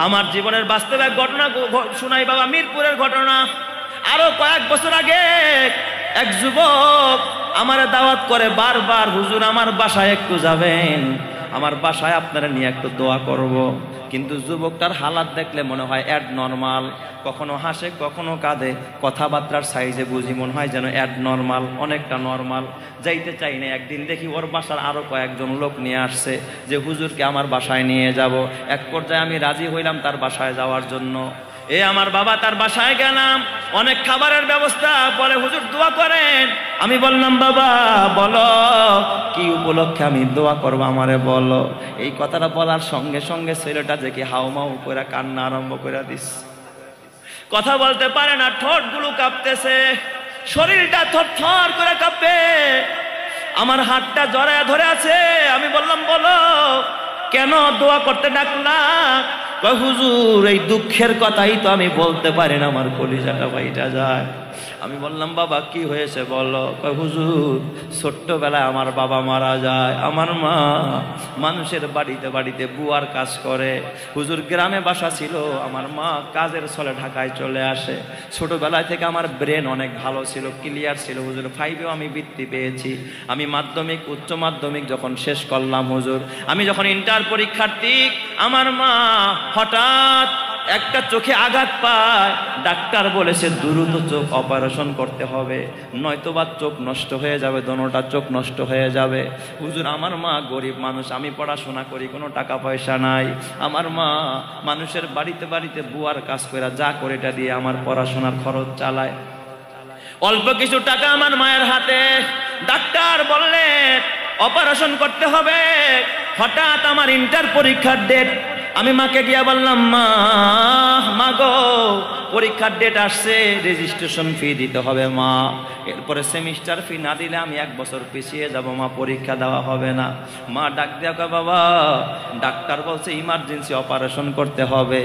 আমার জীবনের বাস্তব এক ঘটনা শোনাই বাবা, মিরপুরের ঘটনা। আরো কয়েক বছর আগে এক যুবক আমার দাওয়াত করে বারবার, হুজুর আমার বাসায় একটু যাবেন, আমার বাসায় আপনারা নিয়ে একটু দোয়া করব। কিন্তু যুবকটার হালাত দেখলে মনে হয় অ্যাড নর্মাল, কখনো হাসে কখনো কাঁদে, কথাবার্তার সাইজে বুঝি মনে হয় যেন অ্যাড নর্মাল, অনেকটা নর্মাল। যাইতে চাই না। একদিন দেখি ওর বাসার আরো কয়েকজন লোক নিয়ে আসছে যে হুজুরকে আমার বাসায় নিয়ে যাব। এক পর্যায়ে আমি রাজি হইলাম তার বাসায় যাওয়ার জন্য। আমার বাবা তার বাসায় গেলাম, অনেক খাবারের ব্যবস্থা, বলে হুজুর দোয়া করেন। আমি বললাম বাবা বলো কি উপলক্ষে আমি দোয়া করবো, আমারে বলো। এই কথাটা বলার সঙ্গে সঙ্গে ছেলেটা দেখি হাউমাউ করে কান্না আরম্ভ করে দিস। কথা বলতে পারে না, ঠোঁটগুলো কাঁপতেছে, শরীরটা থরথর করে কাঁপে, আমার হাতটা জড়ায় ধরে আছে। আমি বললাম বলো কেন দোয়া করতে ডাকলা? কয় হুজুর এই দুঃখের কথাই তো আমি বলতে পারি না, আমার কলিজাটা বাইটা যায়। আমি বললাম বাবা কি হয়েছে বলো। কয় হুজুর ছোট্টবেলায় আমার বাবা মারা যায়, আমার মা মানুষের বাড়িতে বাড়িতে বুয়ার কাজ করে। হুজুর গ্রামে বাসা ছিল, আমার মা কাজের ছলে ঢাকায় চলে আসে। ছোটবেলায় থেকে আমার ব্রেন অনেক ভালো ছিল, ক্লিয়ার ছিল হুজুর। 5এও আমি বৃত্তি পেয়েছি। আমি মাধ্যমিক উচ্চ মাধ্যমিক যখন শেষ করলাম হুজুর, আমি যখন ইন্টার পরীক্ষার্থী, আমার মা হঠাৎ একটা চোখে আঘাত পায়। ডাক্তার বলেছে দ্রুত চোখ অপারেশন করতে হবে, নয়তোবা চোখ নষ্ট হয়ে যাবে, দোনোটা চোখ নষ্ট হয়ে যাবে। হুজুর আমার মা গরিব মানুষ, আমি পড়াশোনা করি, কোনো টাকা পয়সা নাই। আমার মা মানুষের বাড়িতে বাড়িতে বুয়ার কাজ করে যা করে এটা দিয়ে আমার পড়াশোনার খরচ চালায়। অল্প কিছু টাকা আমার মায়ের হাতে। ডাক্তার বললেন অপারেশন করতে হবে। হঠাৎ আমার ইন্টার পরীক্ষার ডেট। আমি মাকে গিয়া বললাম মা গো পরীক্ষার ডেট আসছে, রেজিস্ট্রেশন ফি দিতে হবে মা, এরপরে সেমিস্টার ফি না দিলে আমি 1 বছর পিছিয়ে যাব মা, পরীক্ষা দেওয়া হবে না। মা ডাক দিয়া কয় বাবা ডাক্তার বলছে ইমার্জেন্সি অপারেশন করতে হবে,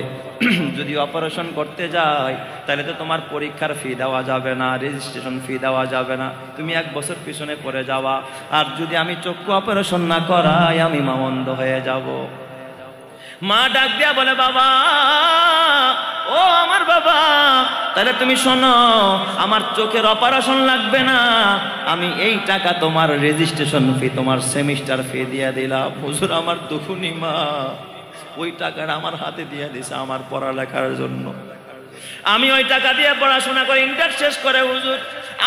যদি অপারেশন করতে যাই তাহলে তো তোমার পরীক্ষার ফি দেওয়া যাবে না, রেজিস্ট্রেশন ফি দেওয়া যাবে না, তুমি 1 বছর পিছনে পড়ে যাওয়া। আর যদি আমি চক্ষু অপারেশন না করাই আমি মা অন্ধ হয়ে যাব। মা ডাক দিয়া বলে বাবা ও আমার বাবা তাহলে তুমি শোনো, আমার চোখের অপারেশন লাগবে না, আমি এই টাকা তোমার রেজিস্ট্রেশন ফি তোমার সেমিস্টার ফি দিয়ে দিলাম। হুজুর আমার দুখুনি মা ওই টাকাটা আমার হাতে দিয়ে দিছে আমার পড়ালেখার জন্য। আমি ওই টাকা দিয়ে পড়াশোনা করে ইন্টার শেষ করে হুজুর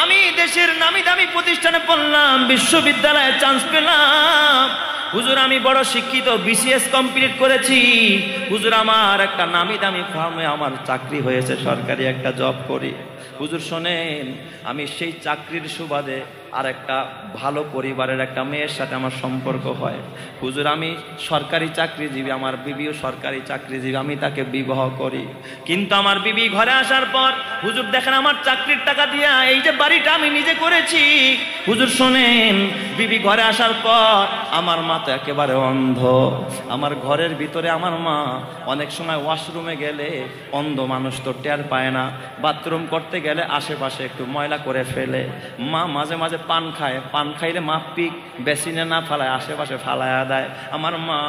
আমি দেশের নামি দামি প্রতিষ্ঠানে পড়লাম, বিশ্ববিদ্যালয়ে চান্স পেলাম। হুজুর আমি বড় শিক্ষিত, বিসিএস কমপ্লিট করেছি। হুজুর আমার একটা নামি দামি ফার্মে আমার চাকরি হয়েছে, সরকারি একটা জব করি। হুজুর শোনেন আমি সেই চাকরির সুবাদে আর একটা ভালো পরিবারের একটা মেয়ের সাথে আমার সম্পর্ক হয়। হুজুর আমি সরকারি চাকরিজীবী, আমার বিবিও সরকারি চাকরিজীবী, আমি তাকে বিবাহ করি। কিন্তু আমার বিবি ঘরে আসার পর হুজুর দেখেন আমার চাকরির টাকা দিয়া এই যে বাড়িটা আমি নিজে করেছি। হুজুর শোনেন বিবি ঘরে আসার পর আমার মা তো একেবারে অন্ধ। আমার ঘরের ভিতরে আমার মা অনেক সময় ওয়াশরুমে গেলে, অন্ধ মানুষ তো টের পায় না, বাথরুম করতে গেলে আশেপাশে একটু ময়লা করে ফেলে। মা মাঝে মাঝে পান খায়, পান খাইলে মাপিক বেসিনে না ফালায় আশেপাশে ফালায়া দেয়। আমার মা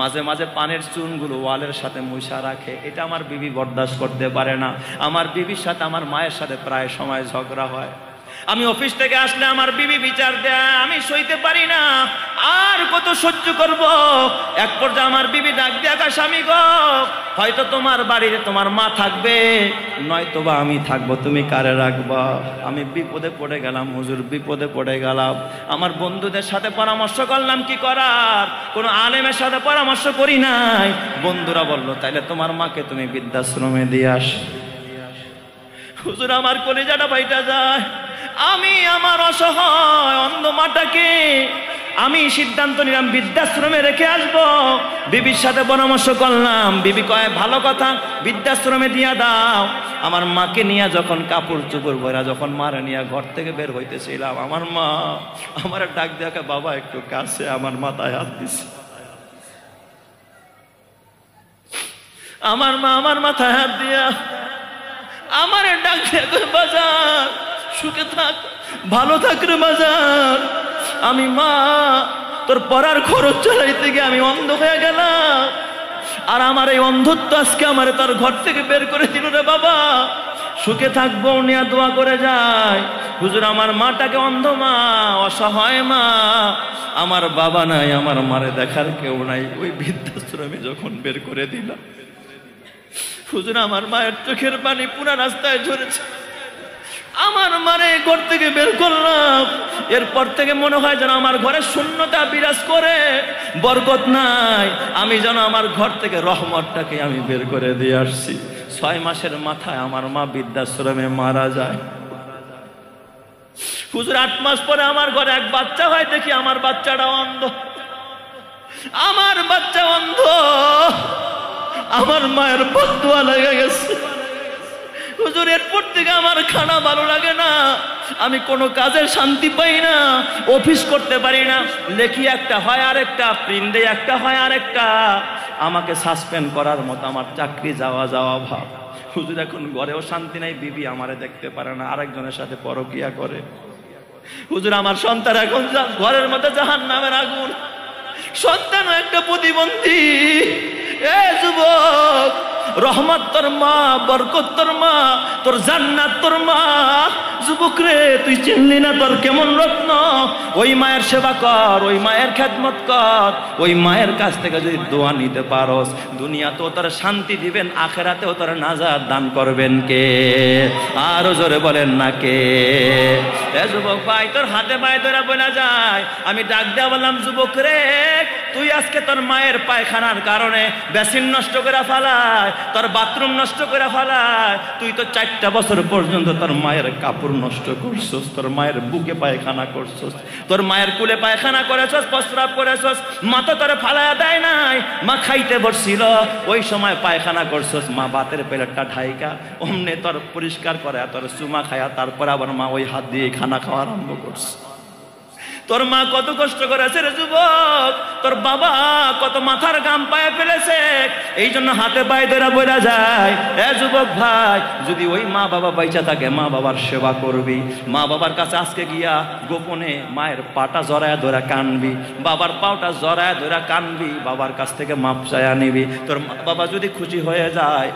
মাঝে মাঝে পানের চুনগুলো ওয়ালের সাথে মুছা রাখে, এটা আমার বিবি বরদাস্ত করতে পারে না। আমার বিবির সাথে আমার মায়ের সাথে প্রায় সময় ঝগড়া হয়। আমি অফিস থেকে আসলে আমার বিবি বিচার দেয়, আমি সইতে পারি না, আর কত সহ্য করব। এক পর্যায়ে আমার বিবি ডাক দিয়া কয় স্বামী গো হয়তো তোমার বাড়িতে তোমার মা থাকবে, নয়তো বা আমি থাকবো, তুমি কারে রাখবা? আমি বিপদে পড়ে গেলাম হুজুর, বিপদে পড়ে গেলাম। আমার বন্ধুদের সাথে পরামর্শ করলাম কি করার, কোনো আলেমের সাথে পরামর্শ করি নাই। বন্ধুরা বলল তাইলে তোমার মাকে তুমি বৃদ্ধাশ্রমে দিয়ে আস। হুজুর আমার কলিজাটা বাইটা যায়। আমি আমার অসহায় অন্ধ মাটাকে আমি সিদ্ধান্ত নিলাম বৃদ্ধাশ্রমে রেখে আসবো। বিবির সাথে পরামর্শ করলাম, বিবি কয় ভালো কথা, বৃদ্ধাশ্রমে দিয়া দাও। আমার মাকে নিয়ে যখন কাপড় চোপড় ভরা যখন মারে নিয়ে ঘর থেকে বের হইতেছিলাম, আমার মা আমার ডাক দেখা বাবা একটু কাছে, আমার মাথায় হাত দিছে। আমার মা আমার মাথায় হাত দিয়া আমার ডাক দেখো বাজার, সুখে থাক, ভালো থাক রে বাজার। আমি মা তোর পড়ার খরচ চালাইতে গিয়ে আমি অন্ধ হয়ে গেলাম, আর আমার এই অন্ধত্ব আজকে আমার তার ঘর থেকে বের করে দিল রে বাবা। সুখে থাকবো নিয়ে দোয়া করে যায়, হুজুর আমার মাটাকে অন্ধ মা, অসহায় মা, আমার বাবা নাই, আমার মারে দেখার কেউ নাই। ওই বৃদ্ধাশ্রমে যখন বের করে দিলাম হুজুর আমার মায়ের চোখের পানি পুরা রাস্তায় ঝরেছে। আমার মারে ঘর থেকে বের করলাম, এরপর থেকে মনে হয় যেন আমার ঘরে শূন্যতা বিরাজ করে, বরকত নাই। আমি যেন আমার ঘর থেকে রহমতটাকে আমি বের করে দিয়ে আসছি। 6 মাসের মাথায় আমার মা বৃদ্ধাশ্রমে মারা যায়। হুজুর 8 মাস পরে আমার ঘরে এক বাচ্চা হয়, দেখি আমার বাচ্চাটা অন্ধ। আমার বাচ্চা অন্ধ, আমার মায়ের বদদুয়া লেগে গেছে। হুজুর এরপর থেকে আমার খানা ভালো লাগে না, আমি কোনো কাজের শান্তি পাই না, অফিস করতে পারি না, লেখি একটা হয় আরেকটা, প্রিন্ট দেই একটা হয় আরেকটা, আমাকে সাসপেন্ড করার মতো আমার চাকরি যাওয়া ভাব। হুজুর এখন ঘরেও শান্তি নাই, বিবি আমারে দেখতে পারে না, আরেকজনের সাথে পরকিয়া করে। হুজুর আমার সন্তান এখন ঘরের মধ্যে জাহান্নামের আগুন, সন্তানও একটা প্রতিবন্ধী। এ যুবক, রহমত তোর মা, বরকত তোর মা, তোর জান্নাত তোর মা। যুবক রে, তুই চিনলি না তোর কেমন রত্ন? ওই মায়ের সেবা কর, ওই মায়ের খেদমত কর, ওই মায়ের কাছ থেকে যদি দোয়া নিতে পারস, দুনিয়াতেও তোর শান্তি দিবেন, আখেরাতেও তোর নাজাত দান করবেন কে? আরো জোরে বলেন না কে? এ যুবক ভাই, তোর হাতে পায়ে ধরে বলা যায়, আমি ডাক দেয়া বললাম, যুবক রে, তুই আজকে তোর মায়ের পায়খানার কারণে বেসিন নষ্ট করে ফেলায়, তোর বাথরুম নষ্ট করে ফেলায়, তুই তো 4টা বছর পর্যন্ত তোর মায়ের কাপড় নষ্ট করছস, তোর মায়ের বুকে পায়খানা করছস, তোর মায়ের কুলে পায়খানা করেছস, প্রস্রাব করেছস। মা তো তোর ফালায়া দেয় নাই, মা খাইতে বসছিল, ওই সময় পায়খানা করছস, মা ভাতের প্লেটটা ঢাইকা অমনে তোর পরিষ্কার করে, তোর চুমা খায়া তারপর আবার মা ওই হাত দিয়ে খানা খাওয়া আরম্ভ করছে। তোর মা কত কষ্ট করেছে রে যুবক, তোর বাবা কত মাথার ঘাম পায়ে ফেলেছে, এই জন্য হাতে পায়ে ধরে বলা যায়, এ যুবক ভাই, যদি ওই মা বাবা বাইচা থাকে, মা বাবার সেবা করবি। মা বাবার কাছে আজকে গিয়া গোপনে মায়ের পাটা জড়ায় ধরে কানবি, বাবার পাটা জড়ায় ধরে কানবি, বাবার কাছ থেকে মাপ চায়া নিবি। তোর মা বাবা যদি খুশি হয়ে যায়,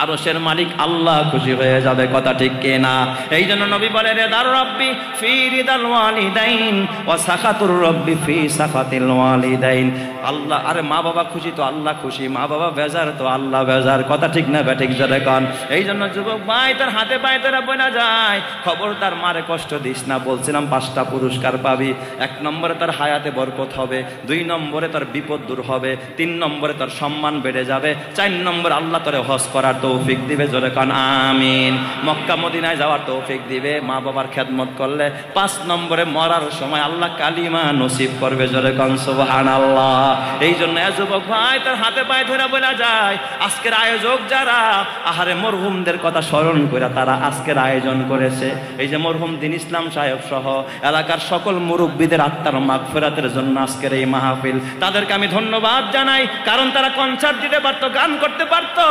আরশের মালিক আল্লাহ খুশি হয়ে যাবে। কথা ঠিক কিনা? এই জন্য নবী বলে, রিদার রব্বি ফি রিদাল ওয়ালিদাইন ওয়া সাখাতুর রব্বি ফি সাখাতিল ওয়ালিদাইন। আল্লাহ, আরে মা বাবা খুশি তো আল্লাহ খুশি, মা বাবা বেজার তো আল্লাহ বেজার। কথা ঠিক না ব্যাঠিক জোরে কন? এই জন্য যুবক ভাই, তোর হাতে পায়ে তোরা বোনা যায়, খবরদার মারে কষ্ট দিস না। বলছিলাম 5টা পুরস্কার পাবি। 1 নম্বরে তোর হায়াতে বরকত হবে, 2 নম্বরে তোর বিপদ দূর হবে, 3 নম্বরে তোর সম্মান বেড়ে যাবে, 4 নম্বরে আল্লাহ তোরে হজ করার তৌফিক দিবে। জোরে কান আমিন। মক্কা মদিনায় যাওয়ার তৌফিক দিবে মা বাবার খেদমত করলে। 5 নম্বরে মরার সময় আল্লাহ কালিমা নসিব করবে। জোরে কান সুবহানাল্লাহ। এই জন্য যুবক ভাই, তার হাতে পায়ে ধরে বলা যায়, আজকের আয়োজক যারা, আহারে মরহুমদের কথা স্মরণ করে তারা আজকের আয়োজন করেছে। এই যে মরহুম দিন ইসলাম সাহেব সহ এলাকার সকল মুরব্বীদের আত্মার মাগফিরাতের জন্য আজকের এই মাহফিল, তাদেরকে আমি ধন্যবাদ জানাই। কারণ তারা কনসার্ট দিতে পারতো, গান করতে পারতো,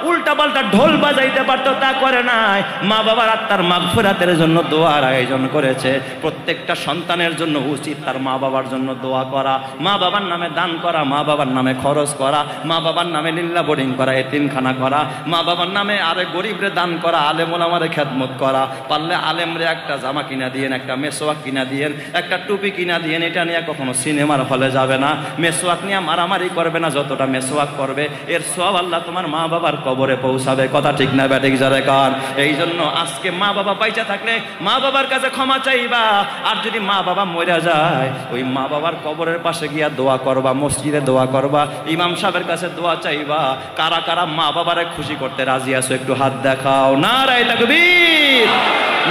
উল্টা পাল্টা ঢোল বাজাইতে পারতো, তা করে নাই। মা বাবার আত্মার মাগফিরাতের জন্য দোয়ার আয়োজন করেছে। প্রত্যেকটা সন্তানের জন্য উচিত তার মা বাবার জন্য দোয়া করা, মা বাবার নামে দান করা, মা বাবার নামে খরচ করা, মা বাবার নামে লিল্লা বোর্ডিং করা, এতিমখানা করা, মা বাবার নামে আরে গরিবরে দান করা, আলেম ওলামারে খেদমত করা। পারলে আলেমরে একটা জামা কিনা দিয়েন, একটা মেসোয়াক কিনা দিয়েন, একটা টুপি কিনা দিয়েন। এটা নিয়ে কখনো সিনেমার হলে যাবে না, মেসোয়াক নিয়ে মারামারি করবে না। যতটা মেসোয়াক করবে এর সব আল্লাহ তোমার মা বাবার কবরে পৌঁছাবে। কথা ঠিক না ব্যাটিক যারে কান? এই জন্য আজকে মা বাবা বাইচা থাকলে মা বাবার কাছে ক্ষমা চাইবা, আর যদি মা বাবা মরে যায় ওই মা বাবার কবরের পাশে গিয়া দোয়া করবা, মসজিদে দোয়া করবা, ইমাম সাহেবের কাছে দোয়া চাইবা। কারা কারা মা বাবারে খুশি করতে রাজি আছো একটু হাত দেখাও। নারায়ে তাকবীর,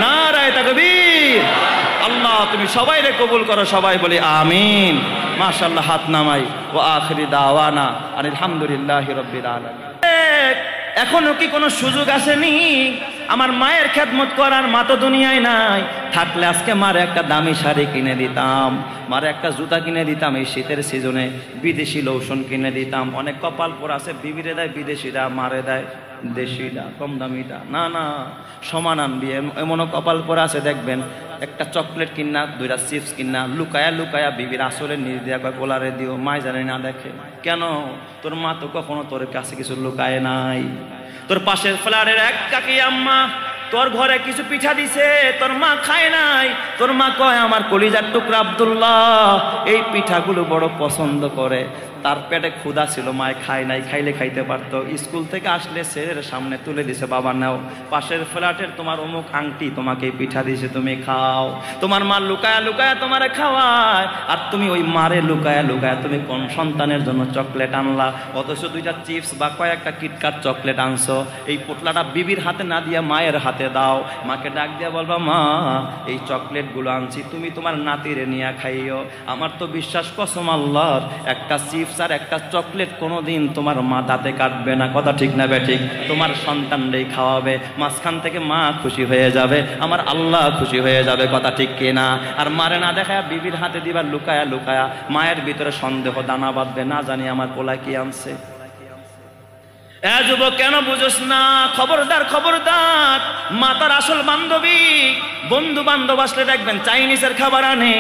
নারায়ে তাকবীর। আল্লাহ তুমি সবাইরে কবুল করো, সবাই বলি আমিন। মাশাআল্লাহ, হাত নামাই। ওয়া আখিরি দাওয়ানা আলহামদুলিল্লাহি রাব্বিল আলামিন। এখনো কি কোনো সুযোগ আসেনি আমার মায়ের খেদমত করার? মা তো দুনিয়ায় নাই, থাকলে আজকে মারে একটা দামি শাড়ি কিনে দিতাম, মারে একটা জুতা কিনে দিতাম, এই শীতের সিজনে বিদেশি লোশন কিনে দিতাম। অনেক কপাল পোড়া আছে, বিবিরে দেয় বিদেশিরা, মারে দেয় দেশিটা, কম দামিটা। না না, সমান আনবি। এমনও কপাল পোড়া আছে দেখবেন একটা চকলেট কিনা, 2টা চিপস কিনা লুকায়া লুকায়া বিবির আসলে নিজ দিয়া গোলারে দিও, মায় জানে না দেখে। কেন? তোর মা তো কখনো তোর কাছে কিছু লুকায় নাই। তোর পাশের ফ্ল্যাটের এক কাকি আম্মা তোর ঘরে কিছু পিঠা দিছে, তোর মা খায় নাই। তোর মা কয় আমার কলিজার টুকরা আব্দুল্লাহ এই পিঠাগুলো বড় পছন্দ করে। তার পেটে ক্ষুধা ছিল, মায় খায় নাই, খাইলে খাইতে পারতো। স্কুল থেকে আসলে ছেলের সামনে তুলে দিছে, বাবা নাও, পাশের ফ্ল্যাটের তোমার অমুক আংটি তোমাকে পিঠা দিছে, তুমি খাও। তোমার মা লুকায়া লুকায়া তোমারে খাওয়ায়, আর তুমি ওই মারে লুকায়া লুকায়া তুমি কোন সন্তানের জন্য চকলেট আনলা, অথচ 2টা চিপস বা কয়েকটা কিটকাট চকলেট আনছো। এই পোটলাটা বিবির হাতে না দিয়া মায়ের হাতে দাও। মাকে ডাক দিয়া বলবা মা এই চকলেটগুলো আনছি, তুমি তোমার নাতিরে নিয়ে খাইও। আমার তো বিশ্বাস কসম আল্লাহর, একটা চিপস আর একটা চকলেট কোনোদিন তোমার মা দাঁতে কাটবে না। কথা ঠিক না বেঠিক? তোমার সন্তানরাই খাওয়াবে, মাঝখান থেকে মা খুশি হয়ে যাবে, আমার আল্লাহ খুশি হয়ে যাবে। কথা ঠিক কিনা? আর মারে না দেখায় বিবির হাতে দিবা লুকায়া লুকায়া, মায়ের ভিতরে সন্দেহ দানা বাঁধবে, না জানি আমার পোলা কি আনছে। এ যুবক কেন বুঝোস না? খবরদার খবরদার, মা তার আসল বান্ধবী। বন্ধু বান্ধব আসলে দেখবেন চাইনিজের খাবার আনে,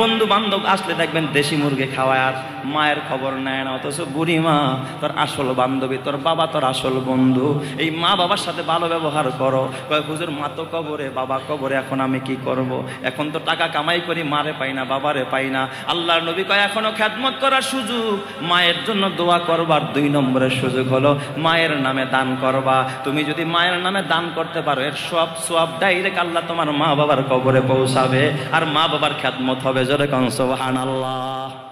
বন্ধু বান্ধব আসলে দেখবেন দেশি মুরগি খাওয়ায়, আর মায়ের খবর নেয় না। অথচ বুড়ি মা তোর আসল বান্ধবী, তোর বাবা তোর আসল বন্ধু। এই মা বাবার সাথে ভালো ব্যবহার করো। কয় হুজুর মা তো কবরে, বাবা কবরে, এখন আমি কি করব? এখন তো টাকা কামাই করি, মারে পাই না, বাবারে পাই না। আল্লাহর নবী কয় এখনো খেদমত করার সুযোগ, মায়ের জন্য দোয়া করবার 2 নম্বরের সুযোগ হলো মায়ের নামে দান করবা। তুমি যদি মায়ের নামে দান করতে পারো, এর সব ডাইরেক্ট আল্লাহ তোমার মা বাবার কবরে পৌঁছাবে, আর মা বাবার খেদমত হবে। জোরে কোন সুবহানাল্লাহ।